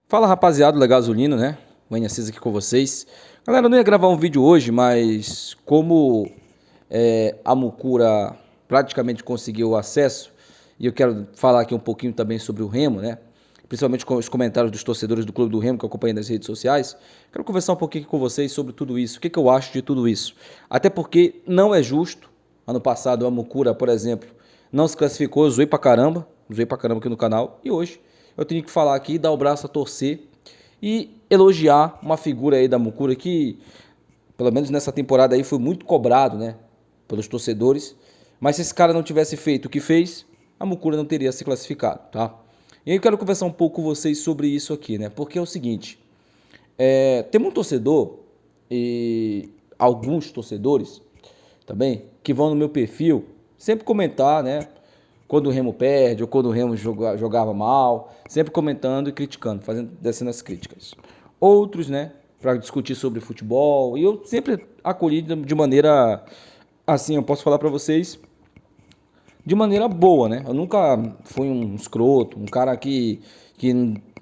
Fala, rapaziada da Gasolina, né? Manhã Assis aqui com vocês. Galera, eu não ia gravar um vídeo hoje, mas como a Mucura praticamente conseguiu o acesso, e eu quero falar aqui um pouquinho também sobre o Remo, né? Principalmente com os comentários dos torcedores do Clube do Remo que eu acompanho nas redes sociais. Quero conversar um pouquinho com vocês sobre tudo isso. O que eu acho de tudo isso? Até porque não é justo. Ano passado a Mucura, por exemplo, não se classificou, eu zoei pra caramba aqui no canal, e hoje eu tenho que falar aqui, dar o braço a torcer e elogiar uma figura aí da Mucura que, pelo menos nessa temporada aí, foi muito cobrado, né, pelos torcedores. Mas se esse cara não tivesse feito o que fez, a Mucura não teria se classificado, tá? E aí eu quero conversar um pouco com vocês sobre isso aqui, né? Porque é o seguinte, tem um torcedor e alguns torcedores também que vão no meu perfil sempre comentar, né? Quando o Remo perde ou quando o Remo jogava mal, sempre comentando e criticando, descendo as críticas. Outros, né, para discutir sobre futebol, e eu sempre acolhi de maneira, assim, eu posso falar para vocês, de maneira boa, né? Eu nunca fui um escroto, um cara que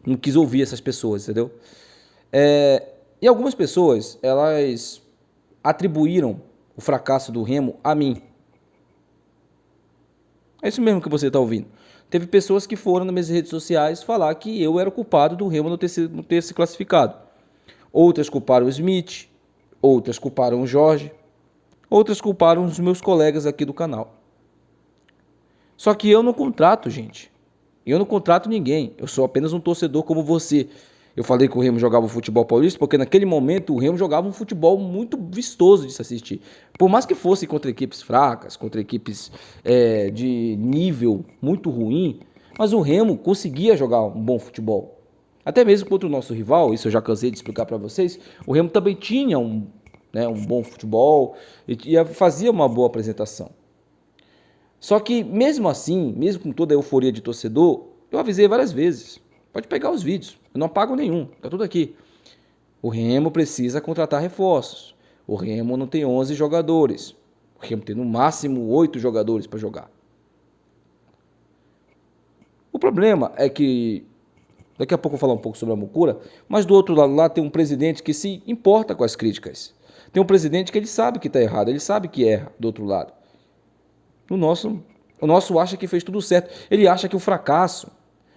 não quis ouvir essas pessoas, entendeu? E algumas pessoas, elas atribuíram o fracasso do Remo a mim. É isso mesmo que você está ouvindo. Teve pessoas que foram nas minhas redes sociais falar que eu era o culpado do Remo não ter se classificado. Outras culparam o Smith, outras culparam o Jorge, outras culparam os meus colegas aqui do canal. Só que eu não contrato, gente. Eu não contrato ninguém. Eu sou apenas um torcedor como você. Eu falei que o Remo jogava o futebol paulista porque naquele momento o Remo jogava um futebol muito vistoso de se assistir. Por mais que fosse contra equipes fracas, contra equipes de nível muito ruim, mas o Remo conseguia jogar um bom futebol. Até mesmo contra o nosso rival, isso eu já cansei de explicar para vocês, o Remo também tinha um bom futebol e fazia uma boa apresentação. Só que mesmo assim, mesmo com toda a euforia de torcedor, eu avisei várias vezes. Pode pegar os vídeos, eu não apago nenhum, tá tudo aqui. O Remo precisa contratar reforços. O Remo não tem 11 jogadores. O Remo tem no máximo 8 jogadores para jogar. O problema é que, daqui a pouco eu vou falar um pouco sobre a Mucura, mas do outro lado lá tem um presidente que se importa com as críticas. Tem um presidente que ele sabe que está errado, ele sabe que erra do outro lado. O nosso acha que fez tudo certo. Ele acha que o fracasso...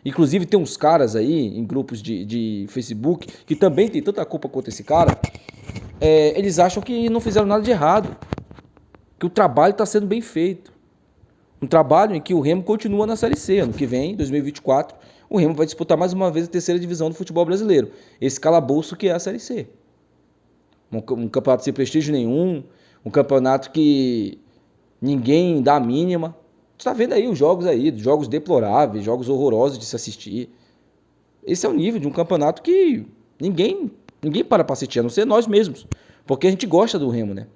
Inclusive tem uns caras aí em grupos de Facebook que também tem tanta culpa quanto esse cara. Eles acham que não fizeram nada de errado. Que o trabalho está sendo bem feito. Um trabalho em que o Remo continua na Série C. Ano que vem, 2024, o Remo vai disputar mais uma vez a terceira divisão do futebol brasileiro. Esse calabouço que é a Série C. Um campeonato sem prestígio nenhum. Um campeonato que ninguém dá a mínima. Você está vendo aí os jogos deploráveis, jogos horrorosos de se assistir. Esse é o nível de um campeonato que ninguém para assistir, a não ser nós mesmos. Porque a gente gosta do Remo, né?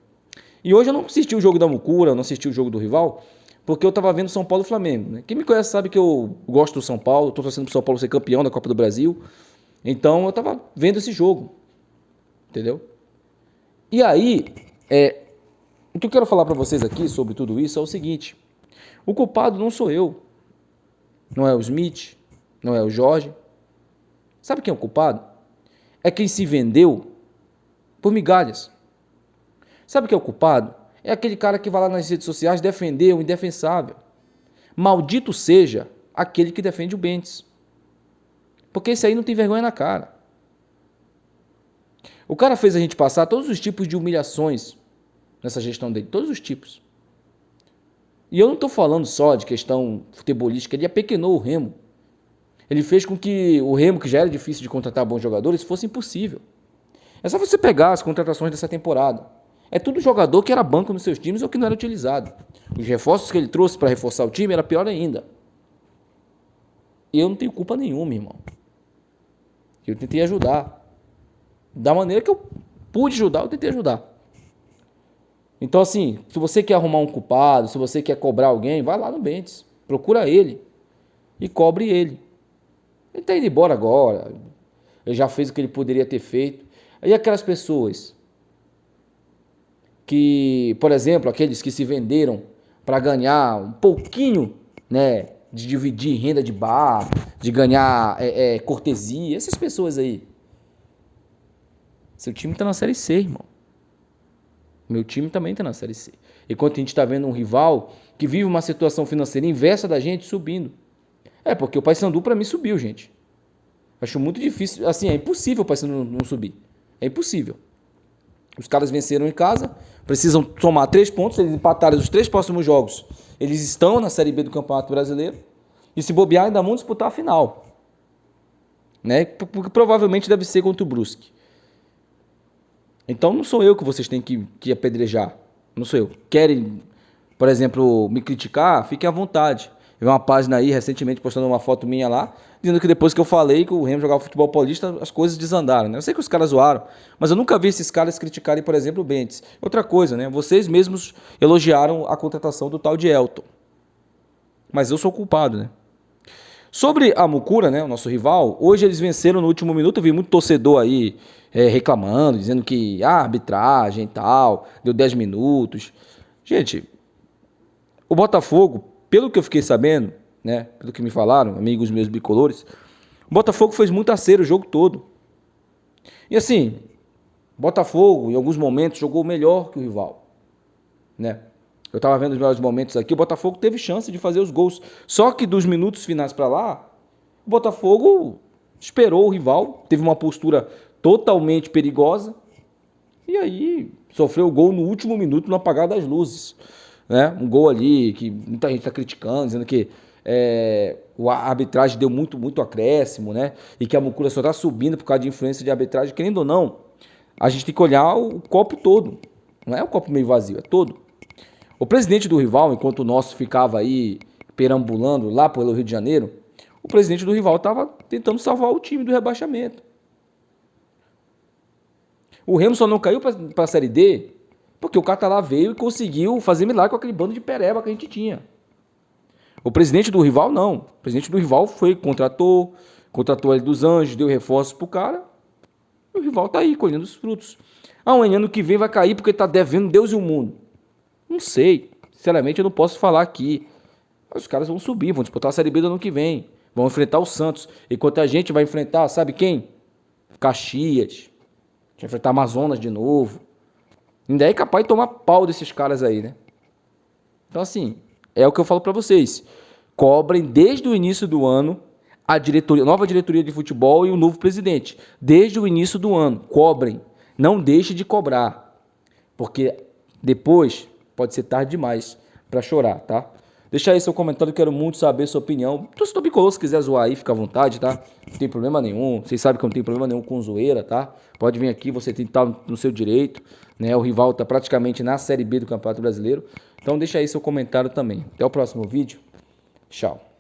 E hoje eu não assisti o jogo da Mucura, eu não assisti o jogo do rival, porque eu estava vendo São Paulo e Flamengo, né? Quem me conhece sabe que eu gosto do São Paulo, estou torcendo para o São Paulo ser campeão da Copa do Brasil. Então eu estava vendo esse jogo, entendeu? E aí, o que eu quero falar para vocês aqui sobre tudo isso é o seguinte... O culpado não sou eu, não é o Smith, não é o Jorge. Sabe quem é o culpado? É quem se vendeu por migalhas. Sabe quem é o culpado? É aquele cara que vai lá nas redes sociais defender o indefensável. Maldito seja aquele que defende o Bentes. Porque esse aí não tem vergonha na cara. O cara fez a gente passar todos os tipos de humilhações nessa gestão dele, todos os tipos. E eu não estou falando só de questão futebolística, ele apequenou o Remo. Ele fez com que o Remo, que já era difícil de contratar bons jogadores, fosse impossível. É só você pegar as contratações dessa temporada. É tudo jogador que era banco nos seus times ou que não era utilizado. Os reforços que ele trouxe para reforçar o time era pior ainda. E eu não tenho culpa nenhuma, irmão. Eu tentei ajudar. Da maneira que eu pude ajudar, eu tentei ajudar. Então, assim, se você quer arrumar um culpado, se você quer cobrar alguém, vai lá no Bentes, procura ele e cobre ele. Ele está indo embora agora, ele já fez o que ele poderia ter feito. E aquelas pessoas que, por exemplo, aqueles que se venderam para ganhar um pouquinho, né, de dividir renda de bar, de ganhar cortesia, essas pessoas aí. Seu time tá na Série C, irmão. Meu time também tá na Série C. Enquanto a gente tá vendo um rival que vive uma situação financeira inversa da gente subindo. Porque o Paysandu pra mim subiu, gente. Acho muito difícil, assim, é impossível o Paysandu não subir. É impossível. Os caras venceram em casa, precisam somar 3 pontos, se eles empatarem os 3 próximos jogos, eles estão na Série B do Campeonato Brasileiro, e se bobear ainda vão disputar a final. Né? Porque provavelmente deve ser contra o Brusque. Então não sou eu que vocês têm que apedrejar. Não sou eu. Querem, por exemplo, me criticar? Fiquem à vontade. Eu vi uma página aí recentemente postando uma foto minha lá, dizendo que depois que eu falei que o Remo jogava futebol paulista, as coisas desandaram, né? Eu sei que os caras zoaram, mas eu nunca vi esses caras criticarem, por exemplo, o Bentes. Outra coisa, né? Vocês mesmos elogiaram a contratação do tal de Elton. Mas eu sou o culpado, né? Sobre a Mucura, né, o nosso rival, hoje eles venceram no último minuto. Eu vi muito torcedor aí reclamando, dizendo que arbitragem e tal, deu 10 minutos. Gente, o Botafogo, pelo que eu fiquei sabendo, né, pelo que me falaram, amigos meus bicolores, o Botafogo fez muito aceiro o jogo todo. E assim, o Botafogo, em alguns momentos, jogou melhor que o rival, né? Eu estava vendo os melhores momentos aqui, o Botafogo teve chance de fazer os gols. Só que dos minutos finais para lá, o Botafogo esperou o rival, teve uma postura totalmente perigosa, e aí sofreu o gol no último minuto, no apagar das luzes. Né? Um gol ali que muita gente está criticando, dizendo que a arbitragem deu muito acréscimo, né? E que a Mucura só está subindo por causa de influência de arbitragem. Querendo ou não, a gente tem que olhar o copo todo. Não é o copo meio vazio, é todo. O presidente do rival, enquanto o nosso ficava aí perambulando lá pelo Rio de Janeiro, o presidente do rival estava tentando salvar o time do rebaixamento. O Remo só não caiu para a Série D porque o Catalá veio e conseguiu fazer milagre com aquele bando de pereba que a gente tinha. O presidente do rival, não. O presidente do rival contratou ele dos Anjos, deu reforços pro cara. E o rival tá aí, colhendo os frutos. O ano que vem vai cair porque tá devendo Deus e o mundo. Não sei. Sinceramente, eu não posso falar aqui. Mas os caras vão subir, vão disputar a Série B do ano que vem. Vão enfrentar o Santos. Enquanto a gente vai enfrentar, sabe quem? Caxias. A gente vai enfrentar Amazonas de novo. Ainda é capaz de tomar pau desses caras aí, né? Então, assim, é o que eu falo pra vocês. Cobrem desde o início do ano a nova diretoria de futebol e o novo presidente. Desde o início do ano. Cobrem. Não deixe de cobrar. Porque depois pode ser tarde demais pra chorar, tá? Deixa aí seu comentário, quero muito saber sua opinião. Se tu bicolor, se quiser zoar aí, fica à vontade, tá? Não tem problema nenhum. Vocês sabem que eu não tenho problema nenhum com zoeira, tá? Pode vir aqui, você tem que estar no seu direito, né? O rival tá praticamente na Série B do Campeonato Brasileiro. Então deixa aí seu comentário também. Até o próximo vídeo. Tchau.